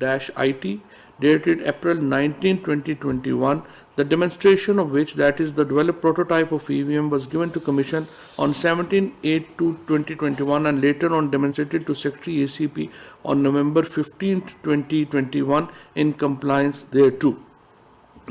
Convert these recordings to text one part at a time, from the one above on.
IT dated April 19, 2021, the demonstration of which, that is the developed prototype of EVM, was given to Commission on 17/8/2021 and later on demonstrated to Secretary ACP on November 15, 2021 in compliance thereto.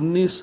19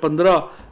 15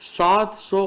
700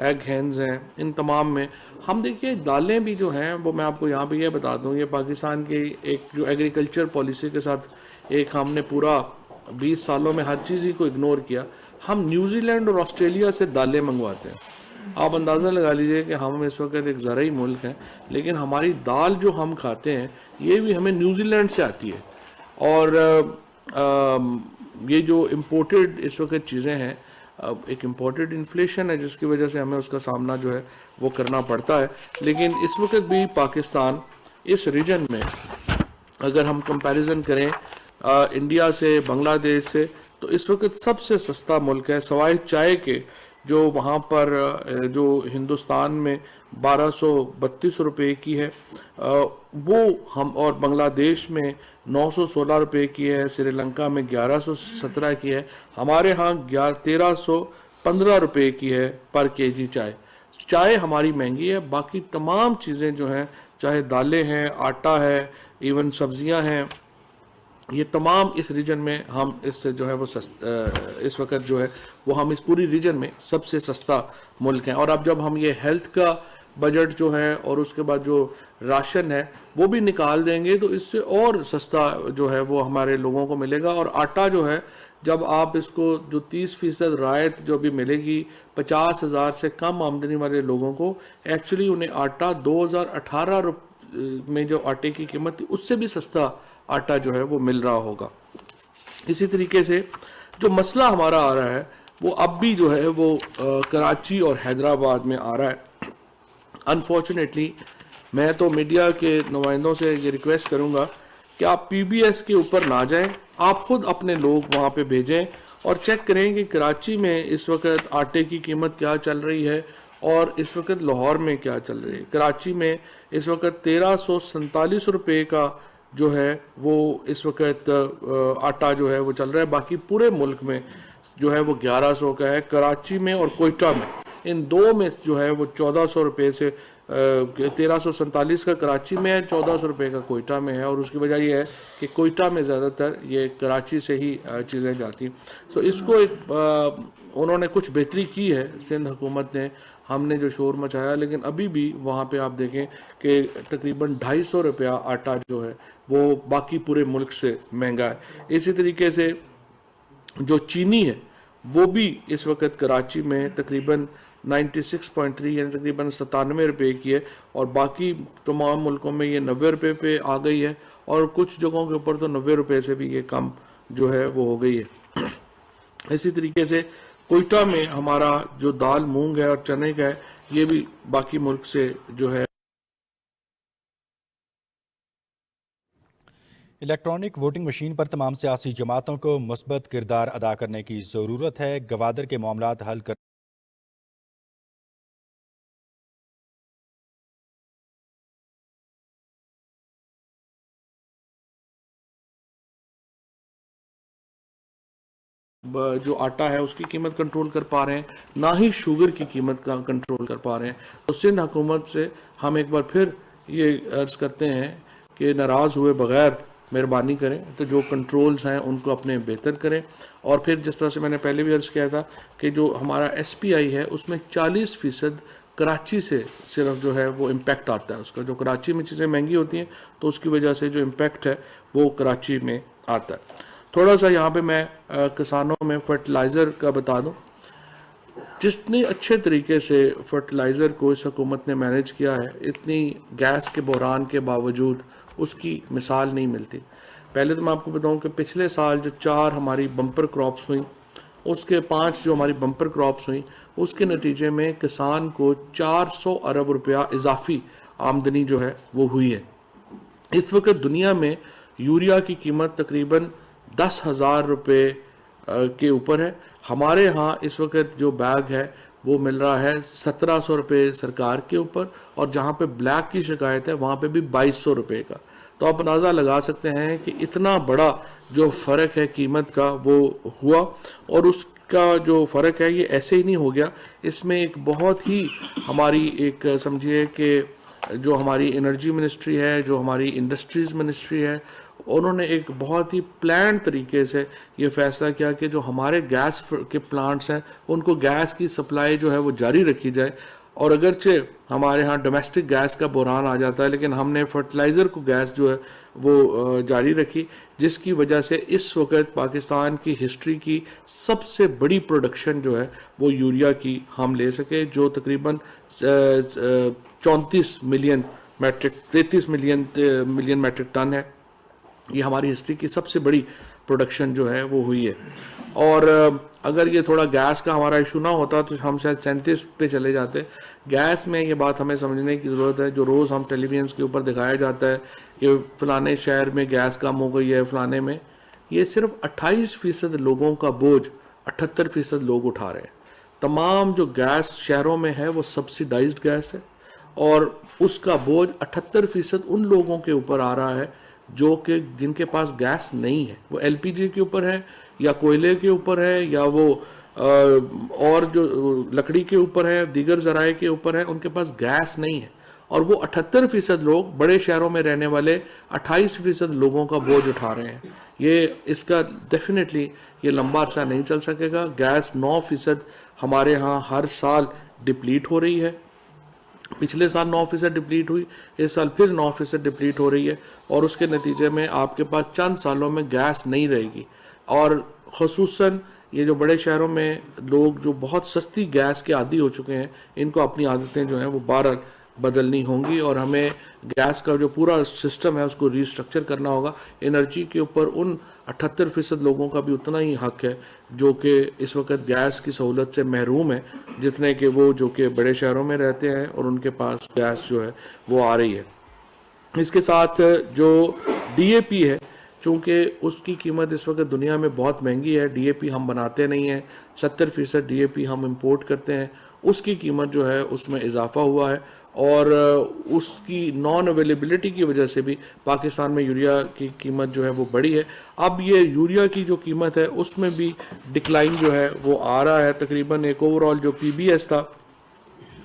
egg hens ہیں، ان تمام میں ہم دیکھیے دالیں بھی جو ہیں وہ میں آپ کو یہاں پہ یہ بتا دوں، یہ پاکستان کی ایک جو ایگریکلچر پالیسی کے ساتھ ایک ہم نے پورا 20 سالوں میں ہر چیز ہی کو اگنور کیا. ہم نیوزی لینڈ اور آسٹریلیا سے دالیں منگواتے ہیں. آپ اندازہ لگا لیجئے کہ ہم اس وقت ایک زرعی ملک ہیں، لیکن ہماری دال جو ہم کھاتے ہیں یہ بھی ہمیں نیوزی لینڈ سے آتی ہے. اور یہ جو امپورٹڈ اس وقت چیزیں ہیں، ایک امپورٹڈ انفلیشن ہے جس کی وجہ سے ہمیں اس کا سامنا جو ہے وہ کرنا پڑتا ہے. لیکن اس وقت بھی پاکستان اس ریجن میں اگر ہم کمپیریزن کریں انڈیا سے، بنگلہ دیش سے، تو اس وقت سب سے سستا ملک ہے سوائے چائے کے. جو وہاں پر جو ہندوستان میں 1232 روپے کی ہے وہ ہم، اور بنگلہ دیش میں 916 روپے کی ہے، سری لنکا میں 1117 کی ہے، ہمارے ہاں 1315 روپے کی ہے پر کے جی چائے. چائے ہماری مہنگی ہے، باقی تمام چیزیں جو ہیں، چاہے دالیں ہیں، آٹا ہے، ایون سبزیاں ہیں، یہ تمام اس ریجن میں ہم اس سے جو ہے وہ اس وقت جو ہے وہ ہم اس پوری ریجن میں سب سے سستا ملک ہیں. اور اب جب ہم یہ ہیلتھ کا بجٹ جو ہے اور اس کے بعد جو راشن ہے وہ بھی نکال دیں گے تو اس سے اور سستا جو ہے وہ ہمارے لوگوں کو ملے گا. اور آٹا جو ہے جب آپ اس کو جو 30% رعایت جو بھی ملے گی 50,000 سے کم آمدنی والے لوگوں کو، ایکچولی انہیں آٹا 2018 میں جو آٹے کی قیمت تھی اس سے بھی سستا آٹا جو ہے وہ مل رہا ہوگا. اسی طریقے سے جو مسئلہ ہمارا آ رہا ہے وہ اب بھی جو ہے وہ کراچی اور حیدرآباد میں آ رہا ہے. انفارچونیٹلی میں تو میڈیا کے نمائندوں سے یہ ریکویسٹ کروں گا کہ آپ پی بی ایس کے اوپر نہ جائیں، آپ خود اپنے لوگ وہاں پہ بھیجیں اور چیک کریں کہ کراچی میں اس وقت آٹے کی قیمت کیا چل رہی ہے اور اس وقت لاہور میں کیا چل رہی ہے. کراچی میں اس وقت 1347 روپے کا جو ہے وہ اس وقت آٹا جو ہے وہ چل رہا ہے. باقی پورے ملک میں جو ہے وہ 1100 کا ہے. کراچی میں اور کوئٹہ میں، ان دو میں جو ہے وہ 1400 روپے سے 1347 کا کراچی میں ہے، 1400 روپے کا کوئٹہ میں ہے. اور اس کی وجہ یہ ہے کہ کوئٹہ میں زیادہ تر یہ کراچی سے ہی چیزیں جاتی ہیں. سو اس کو ایک انہوں نے کچھ بہتری کی ہے سندھ حکومت نے، ہم نے جو شور مچایا، لیکن ابھی بھی وہاں پہ آپ دیکھیں کہ تقریباً 250 روپیہ آٹا جو ہے وہ باقی پورے ملک سے مہنگا ہے. اسی طریقے سے جو چینی ہے وہ بھی اس وقت کراچی میں تقریباً 96.3 یعنی تقریباً 97 روپے کی ہے، اور باقی تمام ملکوں میں یہ 90 روپے پہ آ گئی ہے، اور کچھ جگہوں کے اوپر تو 90 روپے سے بھی یہ کم جو ہے وہ ہو گئی ہے. اسی طریقے سے کوئٹہ میں ہمارا جو دال مونگ ہے اور چنے کا ہے یہ بھی باقی ملک سے جو ہے. الیکٹرانک ووٹنگ مشین پر تمام سیاسی جماعتوں کو مثبت کردار ادا کرنے کی ضرورت ہے. گوادر کے معاملات حل کر جو آٹا ہے اس کی قیمت کنٹرول کر پا رہے ہیں، نہ ہی شوگر کی قیمت کا کنٹرول کر پا رہے ہیں. تو سندھ حکومت سے ہم ایک بار پھر یہ عرض کرتے ہیں کہ ناراض ہوئے بغیر مہربانی کریں تو جو کنٹرولز ہیں ان کو اپنے بہتر کریں. اور پھر جس طرح سے میں نے پہلے بھی عرض کیا تھا کہ جو ہمارا ایس پی آئی ہے اس میں 40% کراچی سے صرف جو ہے وہ امپیکٹ آتا ہے. اس کا جو کراچی میں چیزیں مہنگی ہوتی ہیں تو اس کی وجہ سے جو امپیکٹ ہے وہ کراچی میں آتا ہے. تھوڑا سا یہاں پہ میں کسانوں میں فرٹیلائزر کا بتا دوں. جتنے اچھے طریقے سے فرٹیلائزر کو اس حکومت نے مینیج کیا ہے، اتنی گیس کے بحران کے باوجود اس کی مثال نہیں ملتی. پہلے تو میں آپ کو بتاؤں کہ پچھلے سال جو 4 ہماری بمپر کراپس ہوئیں، اس کے 5 جو ہماری بمپر کراپس ہوئیں، اس کے نتیجے میں کسان کو 400 ارب روپیہ اضافی آمدنی جو ہے وہ ہوئی ہے. اس وقت دنیا میں یوریا کی قیمت تقریباً 10,000 روپے کے اوپر ہے. ہمارے ہاں اس وقت جو بیگ ہے وہ مل رہا ہے 1700 روپے سرکار کے اوپر، اور جہاں پہ بلیک کی شکایت ہے وہاں پہ بھی 2200 روپے کا. تو آپ اندازہ لگا سکتے ہیں کہ اتنا بڑا جو فرق ہے قیمت کا وہ ہوا. اور اس کا جو فرق ہے یہ ایسے ہی نہیں ہو گیا، اس میں ایک بہت ہی ہماری ایک سمجھیے کہ جو ہماری انرجی منسٹری ہے، جو ہماری انڈسٹریز منسٹری ہے، انہوں نے ایک بہت ہی پلان طریقے سے یہ فیصلہ کیا کہ جو ہمارے گیس کے پلانٹس ہیں ان کو گیس کی سپلائی جو ہے وہ جاری رکھی جائے. اور اگرچہ ہمارے ہاں ڈومیسٹک گیس کا بحران آ جاتا ہے لیکن ہم نے فرٹیلائزر کو گیس جو ہے وہ جاری رکھی, جس کی وجہ سے اس وقت پاکستان کی ہسٹری کی سب سے بڑی پروڈکشن جو ہے وہ یوریا کی ہم لے سکے, جو تقریباً 34 ملین میٹرک ٹن ہے. یہ ہماری ہسٹری کی سب سے بڑی پروڈکشن جو ہے وہ ہوئی ہے. اور اگر یہ تھوڑا گیس کا ہمارا ایشو نہ ہوتا تو ہم شاید 37 پہ چلے جاتے. گیس میں یہ بات ہمیں سمجھنے کی ضرورت ہے, جو روز ہم ٹیلی ویژنس کے اوپر دکھایا جاتا ہے کہ فلانے شہر میں گیس کم ہو گئی ہے, فلانے میں, یہ صرف 28% لوگوں کا بوجھ 78% لوگ اٹھا رہے ہیں. تمام جو گیس شہروں میں ہے وہ سبسیڈائزڈ گیس ہے اور اس کا بوجھ 78% ان لوگوں کے اوپر آ رہا ہے جو کہ جن کے پاس گیس نہیں ہے. وہ ایل پی جی کے اوپر ہے یا کوئلے کے اوپر ہے یا وہ اور جو لکڑی کے اوپر ہے, دیگر ذرائع کے اوپر ہے, ان کے پاس گیس نہیں ہے. اور وہ 78% لوگ بڑے شہروں میں رہنے والے 28% لوگوں کا بوجھ اٹھا رہے ہیں. یہ اس کا ڈیفینیٹلی یہ لمبا عرصہ نہیں چل سکے گا. گیس 9% ہمارے ہاں ہر سال ڈپلیٹ ہو رہی ہے. پچھلے سال 9% ڈپلیٹ ہوئی, اس سال پھر 9% ڈپلیٹ ہو رہی ہے, اور اس کے نتیجے میں آپ کے پاس چند سالوں میں گیس نہیں رہے گی. اور خصوصاً یہ جو بڑے شہروں میں لوگ جو بہت سستی گیس کے عادی ہو چکے ہیں, ان کو اپنی عادتیں جو ہیں وہ بہرحال بدلنی ہوں گی, اور ہمیں گیس کا جو پورا سسٹم ہے اس کو ری اسٹرکچر کرنا ہوگا. انرجی کے اوپر ان 78% لوگوں کا بھی اتنا ہی حق ہے جو کہ اس وقت گیس کی سہولت سے محروم ہے, جتنے کہ وہ جو کہ بڑے شہروں میں رہتے ہیں اور ان کے پاس گیس جو ہے وہ آ رہی ہے. اس کے ساتھ جو ڈی اے پی ہے, چونکہ اس کی قیمت اس وقت دنیا میں بہت مہنگی ہے, ڈی اے پی ہم بناتے نہیں ہیں, 70% ڈی اے پی ہم امپورٹ کرتے ہیں, اس کی قیمت جو ہے اس میں اضافہ ہوا ہے, اور اس کی نان اویلیبلٹی کی وجہ سے بھی پاکستان میں یوریا کی قیمت جو ہے وہ بڑی ہے. اب یہ یوریا کی جو قیمت ہے اس میں بھی ڈکلائن جو ہے وہ آ رہا ہے. تقریباً ایک اوور آل جو پی بی ایس تھا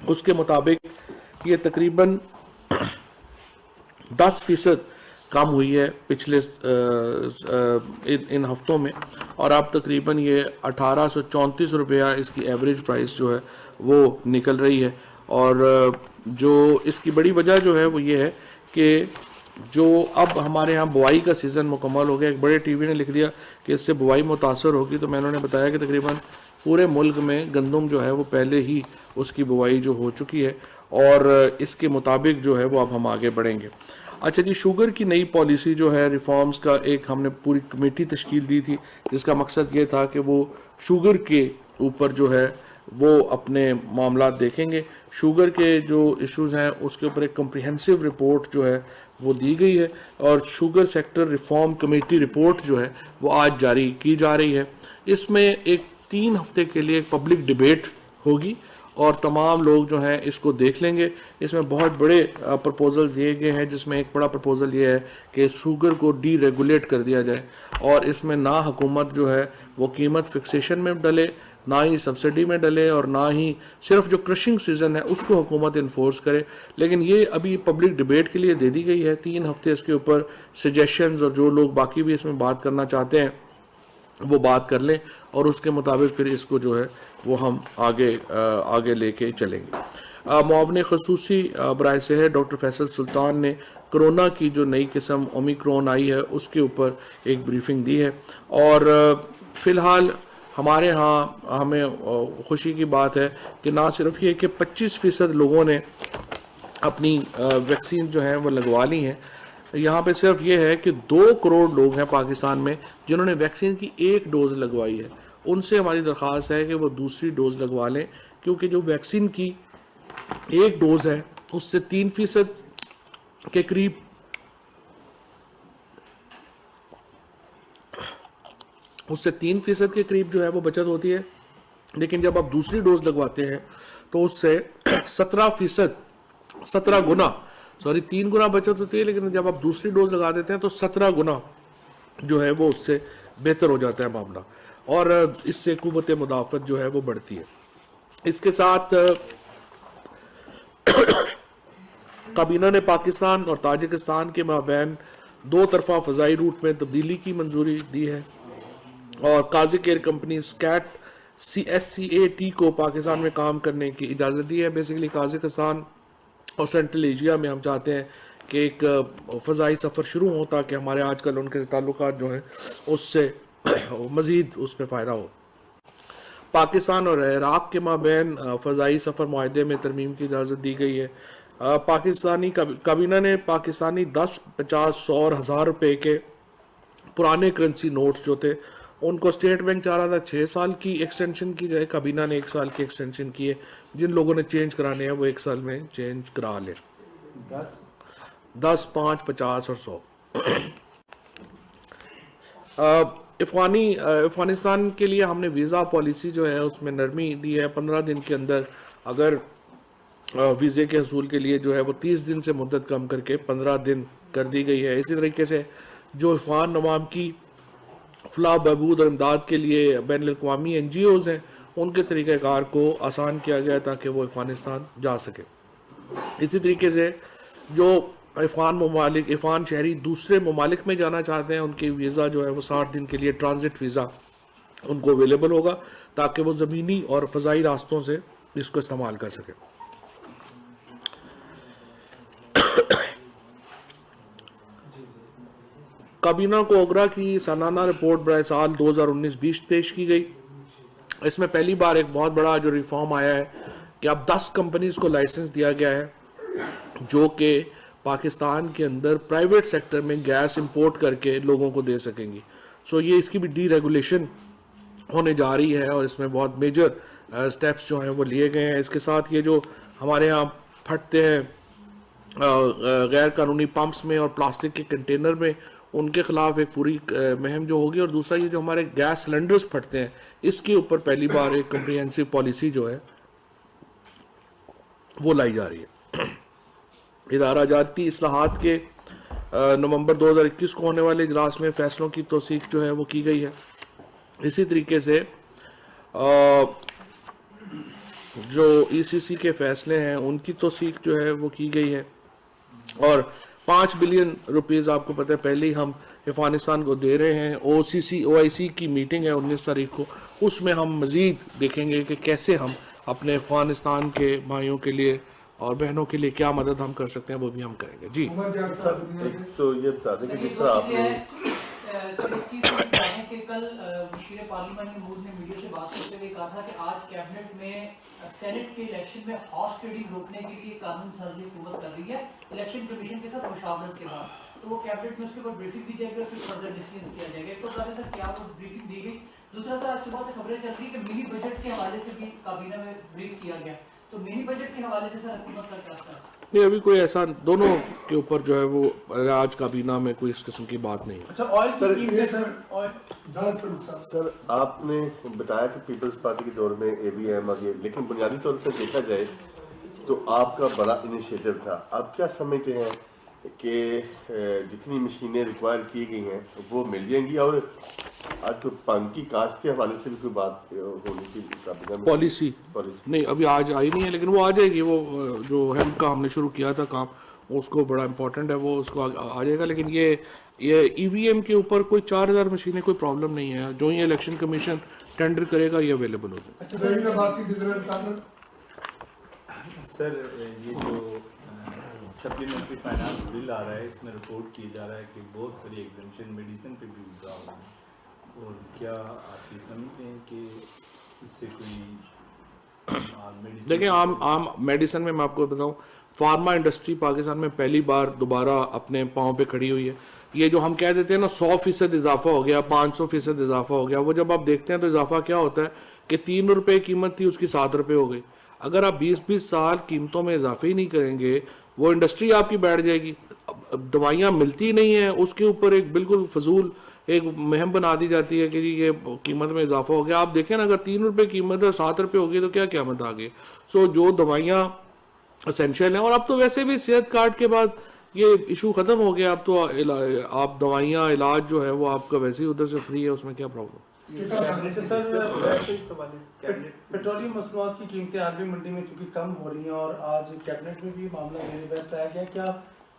اس کے مطابق یہ تقریباً 10% کم ہوئی ہے پچھلے ان ہفتوں میں, اور اب تقریباً یہ 1834 روپیہ اس کی ایوریج پرائس جو ہے وہ نکل رہی ہے. اور جو اس کی بڑی وجہ جو ہے وہ یہ ہے کہ جو اب ہمارے ہاں بوائی کا سیزن مکمل ہو گیا. ایک بڑے ٹی وی نے لکھ دیا کہ اس سے بوائی متاثر ہوگی, تو میں نے بتایا کہ تقریباً پورے ملک میں گندم جو ہے وہ پہلے ہی اس کی بوائی جو ہو چکی ہے, اور اس کے مطابق جو ہے وہ اب ہم آگے بڑھیں گے. اچھا جی, شوگر کی نئی پالیسی جو ہے ریفارمز کا ایک ہم نے پوری کمیٹی تشکیل دی تھی, جس کا مقصد یہ تھا کہ وہ شوگر کے اوپر جو ہے وہ اپنے معاملات دیکھیں گے. شوگر کے جو ایشوز ہیں اس کے اوپر ایک کمپریہنسو رپورٹ جو ہے وہ دی گئی ہے, اور sugar sector reform committee report جو ہے وہ آج جاری کی جا رہی ہے. اس میں ایک 3 ہفتے کے لیے ایک پبلک ڈیبیٹ ہوگی اور تمام لوگ جو ہیں اس کو دیکھ لیں گے. اس میں بہت بڑے پرپوزل دیے گئے ہیں, جس میں ایک بڑا پرپوزل یہ ہے کہ شوگر کو ڈی ریگولیٹ کر دیا جائے, اور اس میں نہ حکومت جو ہے وہ قیمت فکسیشن میں ڈلے, نہ ہی سبسڈی میں ڈلے, اور نہ ہی صرف جو کرشنگ سیزن ہے اس کو حکومت انفورس کرے. لیکن یہ ابھی پبلک ڈیبیٹ کے لیے دے دی گئی ہے 3 ہفتے اس کے اوپر سجیشنز, اور جو لوگ باقی بھی اس میں بات کرنا چاہتے ہیں وہ بات کر لیں, اور اس کے مطابق پھر اس کو جو ہے وہ ہم آگے لے کے چلیں گے. معاون خصوصی برائے صحت ڈاکٹر فیصل سلطان نے کرونا کی جو نئی قسم اومیکرون آئی ہے اس کے اوپر ایک بریفنگ دی ہے, اور فی الحال ہمارے ہاں ہمیں خوشی کی بات ہے کہ نہ صرف یہ کہ 25% لوگوں نے اپنی ویکسین جو ہیں وہ لگوا لی ہیں, یہاں پہ صرف یہ ہے کہ 2 کروڑ لوگ ہیں پاکستان میں جنہوں نے ویکسین کی 1 ڈوز لگوائی ہے. ان سے ہماری درخواست ہے کہ وہ دوسری ڈوز لگوا لیں, کیونکہ جو ویکسین کی 1 ڈوز ہے اس سے 3% کے قریب جو ہے وہ بچت ہوتی ہے, لیکن جب آپ دوسری ڈوز لگواتے ہیں تو اس سے 17 گنا 3 گنا بچت ہوتی ہے, لیکن جب آپ دوسری ڈوز لگا دیتے ہیں تو 17 گنا جو ہے وہ اس سے بہتر ہو جاتا ہے معاملہ, اور اس سے قوت مدافعت جو ہے وہ بڑھتی ہے. اس کے ساتھ کابینہ نے پاکستان اور تاجکستان کے مابین دو طرفہ فضائی روٹ میں تبدیلی کی منظوری دی ہے، اور کازک ایئر کمپنی SCAT کو پاکستان میں کام کرنے کی اجازت دی ہے۔ بیسیکلی قازقستان اور سینٹرل ایشیا میں ہم چاہتے ہیں کہ ایک فضائی سفر شروع ہو تاکہ ہمارے آج کل ان کے تعلقات جو ہیں اس سے مزید اس میں فائدہ ہو۔ پاکستان اور عراق کے مابین فضائی سفر معاہدے میں ترمیم کی اجازت دی گئی ہے۔ پاکستانی کابینہ نے پاکستانی 10، 50، 100 اور 1000 روپے کے پرانے کرنسی نوٹس جو تھے ان کو اسٹیٹ بینک چاہ رہا تھا 6 سال کی ایکسٹینشن کی جائے، کابینہ نے 1 سال کی ایکسٹینشن کی ہے۔ جن لوگوں نے چینج کرانے ہیں وہ 1 سال میں چینج کرا لیں۔ 10، 5، 50 اور 100۔ افغانستان کے لیے ہم نے ویزا پالیسی جو ہے اس میں نرمی دی ہے۔ 15 دن کے اندر اگر ویزے کے حصول کے لیے جو ہے وہ 30 دن سے مدت کم کر کے 15 دن کر دی گئی ہے۔ اسی طریقے سے جو افغان عوام کی فلاح بہبود اور امداد کے لیے بین الاقوامی NGOs ہیں ان کے طریقہ کار کو آسان کیا گیا تاکہ وہ افغانستان جا سکے۔ اسی طریقے سے جو افغان شہری دوسرے ممالک میں جانا چاہتے ہیں ان کی ویزا جو ہے وہ 60 دن کے لیے ٹرانزٹ ویزا ان کو اویلیبل ہوگا تاکہ وہ زمینی اور فضائی راستوں سے اس کو استعمال کر سکے۔ کابینہ کو اوگرا کی سالانہ رپورٹ برائے سال 2019-20 پیش کی گئی۔ اس میں پہلی بار ایک بہت بڑا جو ریفارم آیا ہے کہ اب 10 کمپنیز کو لائسنس دیا گیا ہے جو کہ پاکستان کے اندر پرائیویٹ سیکٹر میں گیس امپورٹ کر کے لوگوں کو دے سکیں گی۔ سو یہ اس کی بھی ڈی ریگولیشن ہونے جا رہی ہے اور اس میں بہت میجر سٹیپس جو ہیں وہ لیے گئے ہیں۔ اس کے ساتھ یہ جو ہمارے ہاں پھٹتے ہیں غیر قانونی پمپس میں اور پلاسٹک کے کنٹینر میں ان کے خلاف ایک پوری مہم جو ہوگی، اور دوسرا یہ جو ہمارے گیس سلنڈرز پھٹتے ہیں اس کے اوپر پہلی بار ایک کمپریہنسو پالیسی جو ہے وہ لائی جا رہی ہے۔ ادارہ جاتی اصلاحات کے نومبر 2021 کو ہونے والے اجلاس میں فیصلوں کی توثیق جو ہے وہ کی گئی ہے۔ اسی طریقے سے جو ECC کے فیصلے ہیں ان کی توثیق جو ہے وہ کی گئی ہے، اور 5 بلین روپیز آپ کو پتہ ہے پہلے ہی ہم افغانستان کو دے رہے ہیں۔ OIC کی میٹنگ ہے 19 تاریخ کو، اس میں ہم مزید دیکھیں گے کہ کیسے ہم اپنے افغانستان کے بھائیوں کے لیے اور بہنوں کے لیے کیا مدد ہم کر سکتے ہیں، وہ بھی ہم کریں گے۔ جی تو یہ بتا دیں کہ جس طرح آپ نے کہ کل مشیر پارلیمنٹ محمود نے میڈیا سے بات کرتے ہوئے کہا تھا کہ آج کیبنٹ میں سینٹ کے الیکشن میں ہارس ٹریڈنگ روکنے کے لیے قانون سازی حکومت کر رہی ہے الیکشن کمیشن کے ساتھ مشاورت کے بعد، تو وہ کیبنٹ میں اس کے اوپر بریفنگ دی جائے گی اور پھر فردر ڈیسیژن کیا جائے گا۔ ایک تو بتا دیں سر کیا وہ بریفنگ دی گئی؟ دوسرا سر آج صبح سے خبریں چل رہی ہیں کہ منی بجٹ کے حوالے سے بھی کابینہ میں بریف کیا گیا، تو منی بجٹ کے حوالے سے سر حکومت کا کیا ہے؟ نہیں، ابھی کوئی ایسا دونوں کے اوپر جو ہے وہ آج کابینہ میں کوئی اس قسم کی بات نہیں ہے۔ سر آپ نے بتایا کہ پیپلز پارٹی کے دور میں ABM آگے، لیکن بنیادی طور پر دیکھا جائے تو آپ کا بڑا انیشیٹو تھا۔ آپ کیا سمجھتے ہیں کہ جتنی مشینیں ریکوائر کی گئی ہیں وہ مل جائیں گی، اور آج تو پان کی کاشت کے حوالے سے بھی کوئی بات ہونی تھی؟ پالیسی نہیں ابھی آج آئی نہیں ہے، لیکن وہ آ جائے گی۔ وہ جو ہیلپ کا ہم نے شروع کیا تھا کام اس کو بڑا امپورٹنٹ ہے، وہ اس کو آ جائے گا۔ لیکن یہ EVM کے اوپر کوئی 4000 مشینیں کوئی پرابلم نہیں ہے، جو ہی الیکشن کمیشن ٹینڈر کرے گا یہ اویلیبل ہو جائے گا۔ سر یہ جو سپلیمنٹری فائنانس بل آ رہا ہے اس میں رپورٹ کیا جا رہا ہے کہ بہت ساری ایگزمپشن میڈیسن پہ بھی وڈرا ہو رہی ہے، اور کیا آپ یہ سمجھتے ہیں کہ اس سے کوئی دیکھیں عام میڈیسن میں آپ کو بتاؤں، فارما انڈسٹری پاکستان میں پہلی بار دوبارہ اپنے پاؤں پہ کھڑی ہوئی ہے۔ یہ جو ہم کہہ دیتے ہیں نا 100% اضافہ ہو گیا، 500% اضافہ ہو گیا، وہ جب آپ دیکھتے ہیں تو اضافہ کیا ہوتا ہے کہ 3 روپے قیمت تھی اس کی 7 روپے ہو گئی۔ اگر آپ 20 سال قیمتوں میں اضافے ہی نہیں کریں گے وہ انڈسٹری آپ کی بیٹھ جائے گی۔ دوائیاں ملتی نہیں ہیں، اس کے اوپر ایک بالکل فضول ایک مہم بنا دی جاتی ہے کہ یہ قیمت میں اضافہ ہو گیا۔ آپ دیکھیں نا اگر 3 روپے قیمت ہے 7 روپے ہو گئی تو کیا قیمت آ گئی۔ سو جو دوائیاں اسینشیل ہیں، اور اب تو ویسے بھی صحت کارڈ کے بعد یہ ایشو ختم ہو گیا، اب تو آپ دوائیاں علاج جو ہے وہ آپ کا ویسے ہی ادھر سے فری ہے، اس میں کیا پرابلم۔ پیٹرولیم مصنوعات کی قیمتیں عالمی منڈی میں چونکہ کم ہو رہی ہیں اور آج کیبنٹ میں بھی معاملہ میرے بحث لایا گیا، کیا